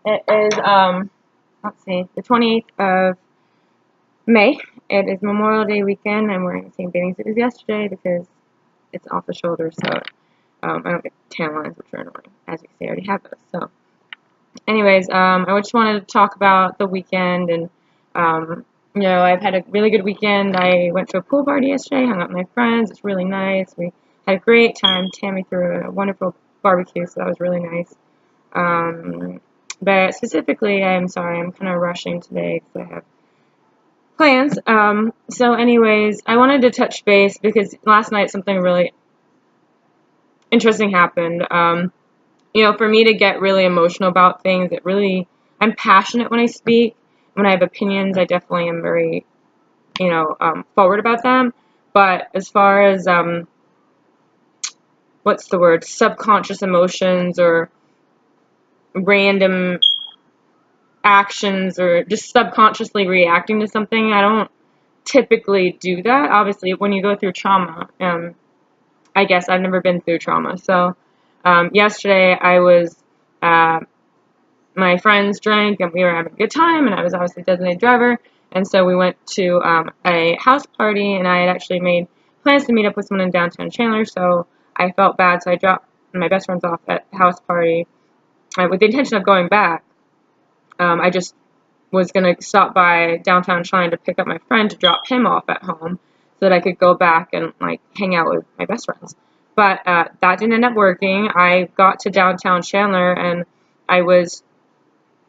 It is, let's see, the 28th of May. It is Memorial Day weekend. I'm wearing the same bathing suit as yesterday because it's off the shoulder, so I don't get tan lines, which are annoying. As you can see, I already have those. So, anyways, I just wanted to talk about the weekend, and I've had a really good weekend. I went to a pool party yesterday, hung out with my friends. It's really nice. We had a great time. Tammy threw a wonderful barbecue, so that was really nice. But specifically, I'm sorry, I'm kind of rushing today because I have plans. So anyways, I wanted to touch base because last night something really interesting happened. For me to get really emotional about things, I'm passionate when I speak. When I have opinions, I definitely am very, forward about them. But as far as, what's the word, subconscious emotions or random actions or just subconsciously reacting to something, I don't typically do that. Obviously, when you go through trauma, I guess I've never been through trauma. So, yesterday I was, my friends drank and we were having a good time, and I was obviously designated driver. And so we went to a house party, and I had actually made plans to meet up with someone in downtown Chandler. So I felt bad, so I dropped my best friends off at the house party with the intention of going back. I just was going to stop by downtown trying to pick up my friend to drop him off at home so that I could go back and hang out with my best friends. But that didn't end up working. I got to downtown Chandler and I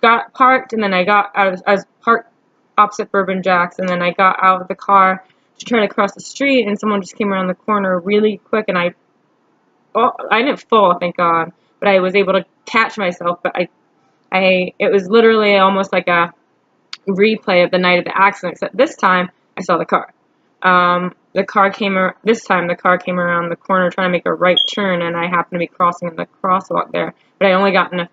got parked, and then I was parked opposite Bourbon Jacks, and then I got out of the car to try to cross the street, and someone just came around the corner really quick, and I didn't fall, thank God, but I was able to catch myself. But it was literally almost like a replay of the night of the accident, except this time I saw the car. This time the car came around the corner trying to make a right turn, and I happened to be crossing in the crosswalk there, but I only gotten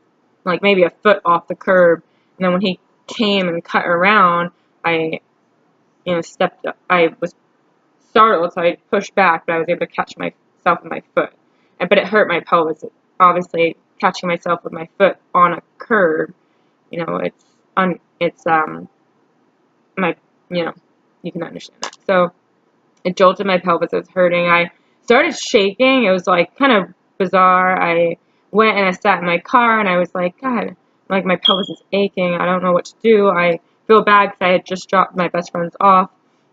maybe a foot off the curb, and then when he came and cut around, I stepped up. I was startled, so I pushed back, but I was able to catch myself with my foot, but it hurt my pelvis. Obviously, catching myself with my foot on a curb, it's my, you can understand that. So it jolted my pelvis. It was hurting. I started shaking. It was kind of bizarre. I went and I sat in my car, and I was like, God, my pelvis is aching. I don't know what to do. I feel bad because I had just dropped my best friends off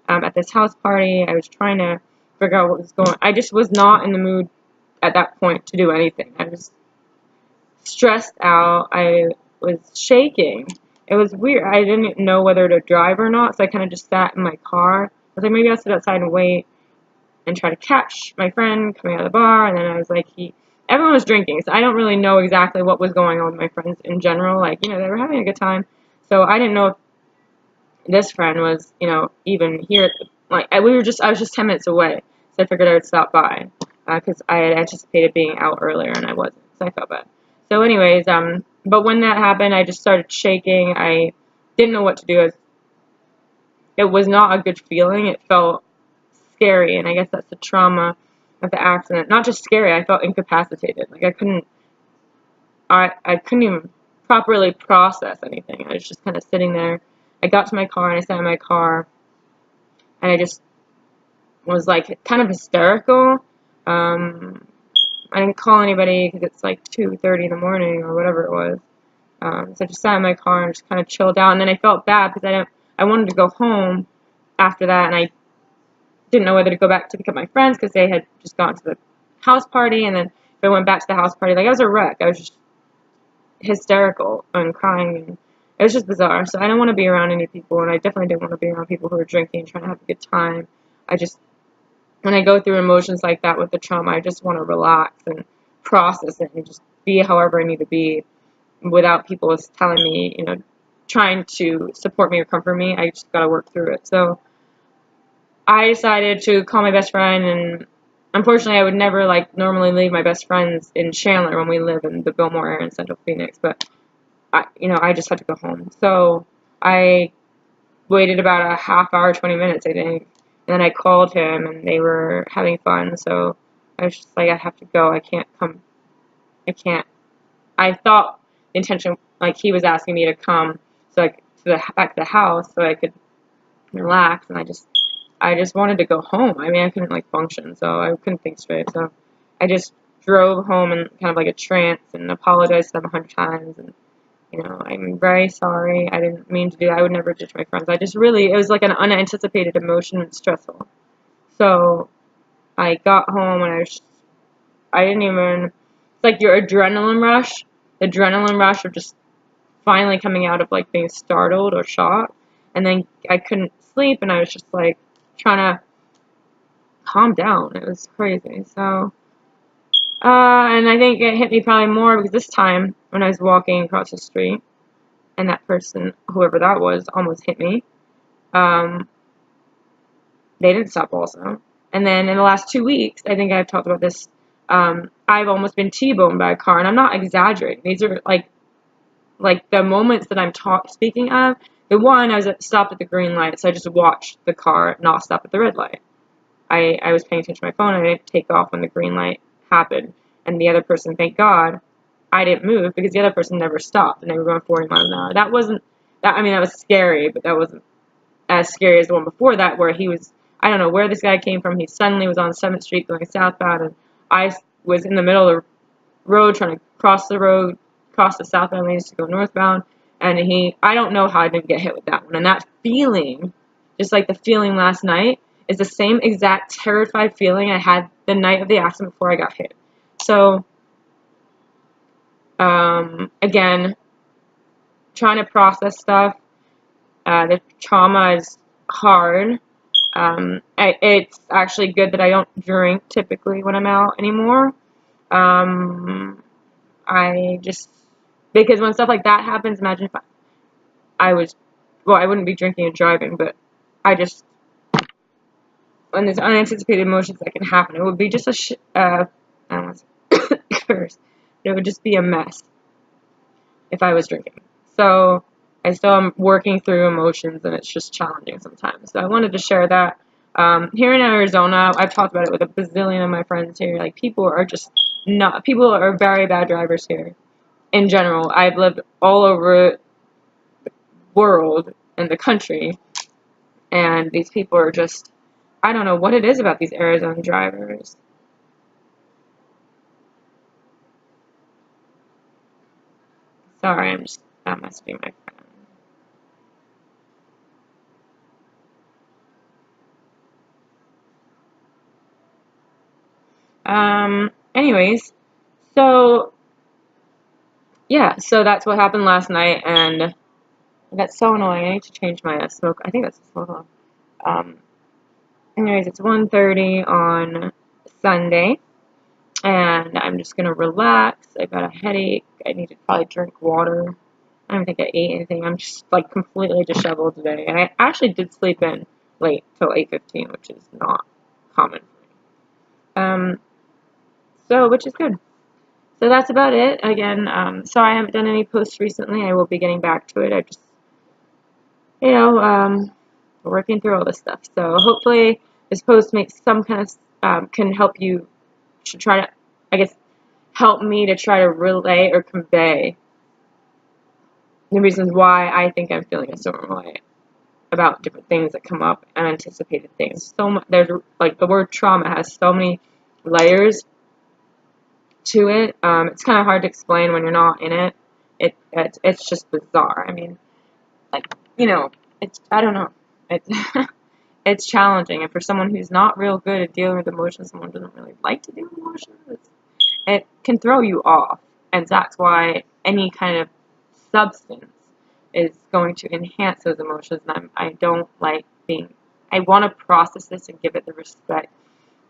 at this house party. I was trying to figure out what was going on. I just was not in the mood at that point to do anything. I was stressed out. I was shaking. It was weird. I didn't know whether to drive or not, so I kind of just sat in my car. I was like, maybe I'll sit outside and wait and try to catch my friend coming out of the bar. And then I was like, everyone was drinking, so I don't really know exactly what was going on with my friends in general. They were having a good time. So I didn't know if this friend was, even here. I was just 10 minutes away, so I figured I would stop by because I had anticipated being out earlier and I wasn't, so I felt bad. So anyways, but when that happened, I just started shaking. I didn't know what to do. It was not a good feeling. It felt scary, and I guess that's the trauma of the accident. Not just scary, I felt incapacitated. I couldn't even properly process anything. I was just kind of sitting there. I got to my car, and I sat in my car, and I just was kind of hysterical. I didn't call anybody because it's 2:30 in the morning or whatever it was. So I just sat in my car and just kind of chilled out. And then I felt bad because I wanted to go home after that, and I didn't know whether to go back to pick up my friends because they had just gone to the house party. And then if I went back to the house party, I was a wreck. I was just hysterical and crying, and it was just bizarre. So I don't want to be around any people, and I definitely didn't want to be around people who are drinking and trying to have a good time. When I go through emotions like that with the trauma, I just want to relax and process it and just be however I need to be without people telling me, trying to support me or comfort me. I just got to work through it. So I decided to call my best friend, and unfortunately I would never normally leave my best friends in Chandler when we live in the Biltmore area in Central Phoenix, but I just had to go home. So I waited about a half hour, 20 minutes, I think. And then I called him, and they were having fun. So I was just like, I have to go. I can't come. I can't. I thought intention, like he was asking me to come so to back to the house so I could relax, and I just wanted to go home. I mean, I couldn't like function, so I couldn't think straight. So I just drove home in kind of like a trance and apologized to them 100 times. And I'm very sorry. I didn't mean to do that. I would never ditch my friends. It was like an unanticipated emotion and stressful. So I got home and I didn't even, it's like your adrenaline rush, the adrenaline rush of just finally coming out of like being startled or shocked. And then I couldn't sleep, and I was just like trying to calm down. It was crazy. So, and I think it hit me probably more because this time when I was walking across the street and that person, whoever that was, almost hit me, they didn't stop also. And then in the last 2 weeks, I think I've talked about this, I've almost been T-boned by a car, and I'm not exaggerating. These are like the moments that I'm speaking of. The one, I was stopped at the green light, so I just watched the car not stop at the red light. I was paying attention to my phone, and I didn't take off when the green light happened. And the other person, thank God, I didn't move because the other person never stopped, and they were going 40 miles an hour. That was scary, but that wasn't as scary as the one before that, where he was, I don't know where this guy came from. He suddenly was on 7th Street going southbound, and I was in the middle of the road trying to cross the southbound lanes to go northbound, and I don't know how I didn't get hit with that one. And that feeling, just like the feeling last night, is the same exact terrified feeling I had the night of the accident before I got hit. So, again, trying to process stuff. The trauma is hard. It's actually good that I don't drink typically when I'm out anymore. Because when stuff like that happens, imagine if I wouldn't be drinking and driving, but when there's unanticipated emotions that can happen, it would be just I don't want to curse, but it would just be a mess if I was drinking. So I still am working through emotions, and it's just challenging sometimes. So I wanted to share that. Here in Arizona, I've talked about it with a bazillion of my friends here. Like, people are very bad drivers here. In general, I've lived all over the world and the country, and these people are just, I don't know what it is about these Arizona drivers. Sorry, I'm just messaging my friend. Anyways, so yeah, so that's what happened last night, and that's so annoying. I need to change my smoke. I think that's the smoke alarm. Anyways, it's 1:30 on Sunday, and I'm just gonna relax. I got a headache. I need to probably drink water. I don't think I ate anything. I'm just like completely disheveled today, and I actually did sleep in late till 8:15, which is not common for me. Which is good. So that's about it. Again, sorry I haven't done any posts recently. I will be getting back to it. I just, working through all this stuff. So hopefully this post makes some kind of, can help you to try to, I guess, help me to try to relay or convey the reasons why I think I'm feeling a certain way about different things that come up, unanticipated things. There's, like, the word trauma has so many layers to it. It's kind of hard to explain when you're not in it. It's just bizarre. I mean, like, I don't know. It's it's challenging, and for someone who's not real good at dealing with emotions, someone who doesn't really like to deal with emotions, it can throw you off, and that's why any kind of substance is going to enhance those emotions. And I don't like I want to process this and give it the respect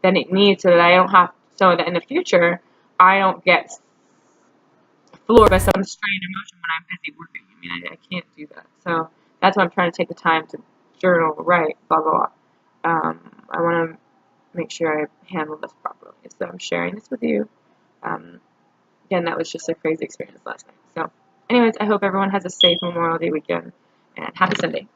that it needs, so that in the future I don't get floored by some strange emotion when I'm busy working. I mean, I can't do that. So that's why I'm trying to take the time to journal, write, blah, blah, blah. I want to make sure I handle this properly. So I'm sharing this with you. Again, that was just a crazy experience last night. So anyways, I hope everyone has a safe Memorial Day weekend, and happy Sunday.